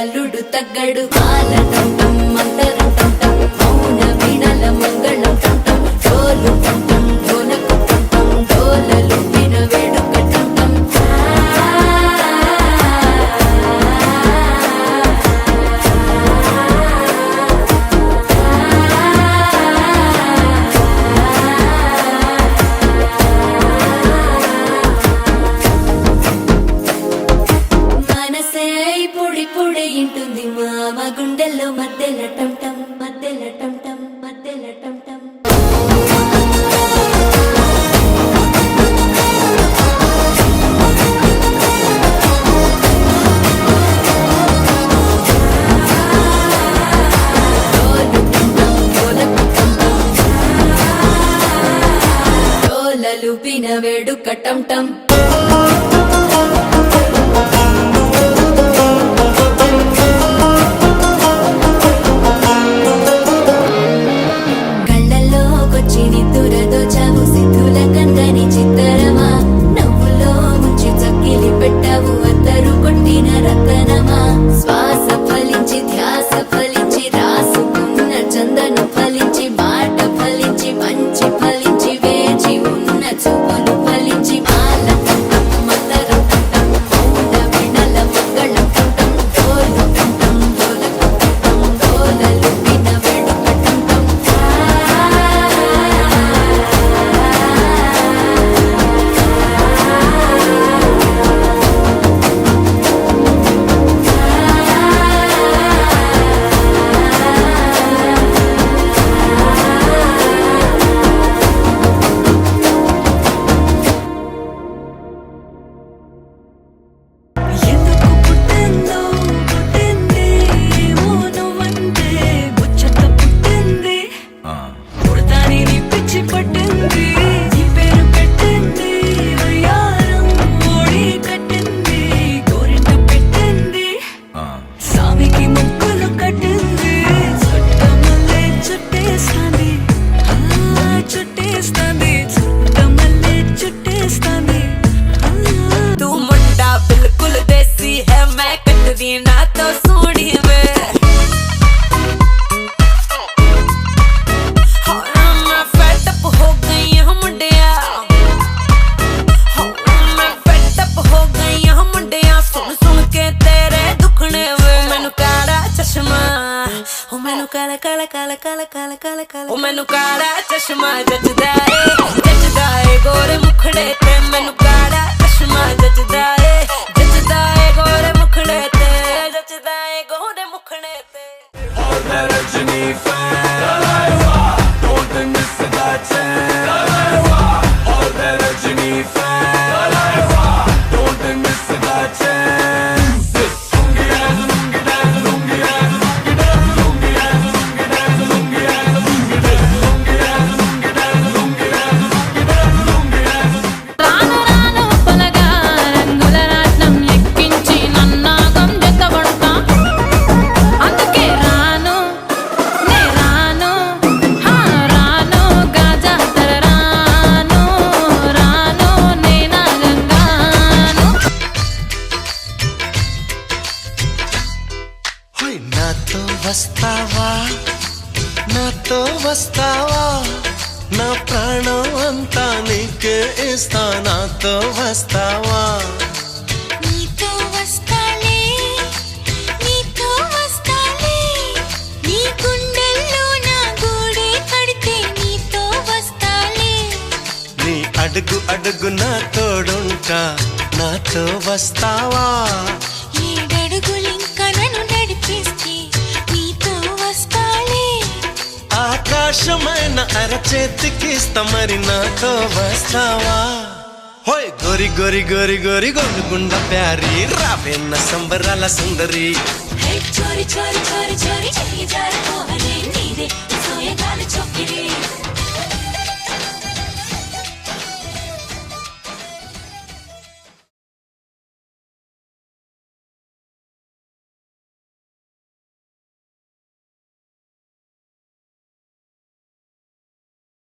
అల్లుడు తగ్గడు కాలటం మంతరం టం మౌన వీణల మంగళం టం డోలు టం డోలకు టం డోలలు విన వేడుక టం మనసే పొడి పొడి ఇంటుంది మామ గుండెల్లో మధ్యల టం టం మధ్యల టం టం మధ్యల టం టం డోలలు పిన వేడుక టం టం శ్వాస ఫలించి ధ్యాస ఫలించి రాసుకున్న చందనం ఫలించి మాట ఫలించి మంచి ఫలించి వేచి ఉన్న చూపులు ఫలించి మాల టం మందరం టం మౌన వినల మంగళం టం డోలు టం డోలకు టం డోలలు విన వేడుక టం मैनू काला चश्मा जचदा है गोरे मुखड़े ते मैनू काला चश्मा जचदा है गोरे मुखड़े ते जचदा है गोरे मुखड़े ते All that Rajini fan don't miss that chance All that Rajini fan don't miss that chance Lungi dance, lungi dance, lungi dance, lungi dance, lungi dance, lungi dance, lungi dance, lungi dance, lungi dance, lungi dance, lungi dance, lungi dance. రాను రాను పొలగా రంగుల రాట్నం ఎక్కించి నన్నాగం జతబడతా అందుకే రాను నే రాను high నాతో వస్తావా నాతో వస్తావా నా ప్రాణం అంతా నీకే ఇస్తా నాతో వస్తావా నీతో వస్తాలే నీతో వస్తాలే నీ గుండెల్లో నా గూడే కడితే నీతో వస్తాలే నీ అడుగు అడుగు నా తోడుంటా నాతో వస్తావా ఏడడుగులింక నన్ను నడిపిస్తే నీతో వస్తాలే ఆకాశమైన అరచేతికిస్తా మరి నాతో వస్తావా హోయ్ గోరి గోరి గోరి గోరి గొంగుండ ప్యారి రావేన్న సంబరాల సుందరి హే చోరి చోరి చోరి చోరి చెయ్యి జారి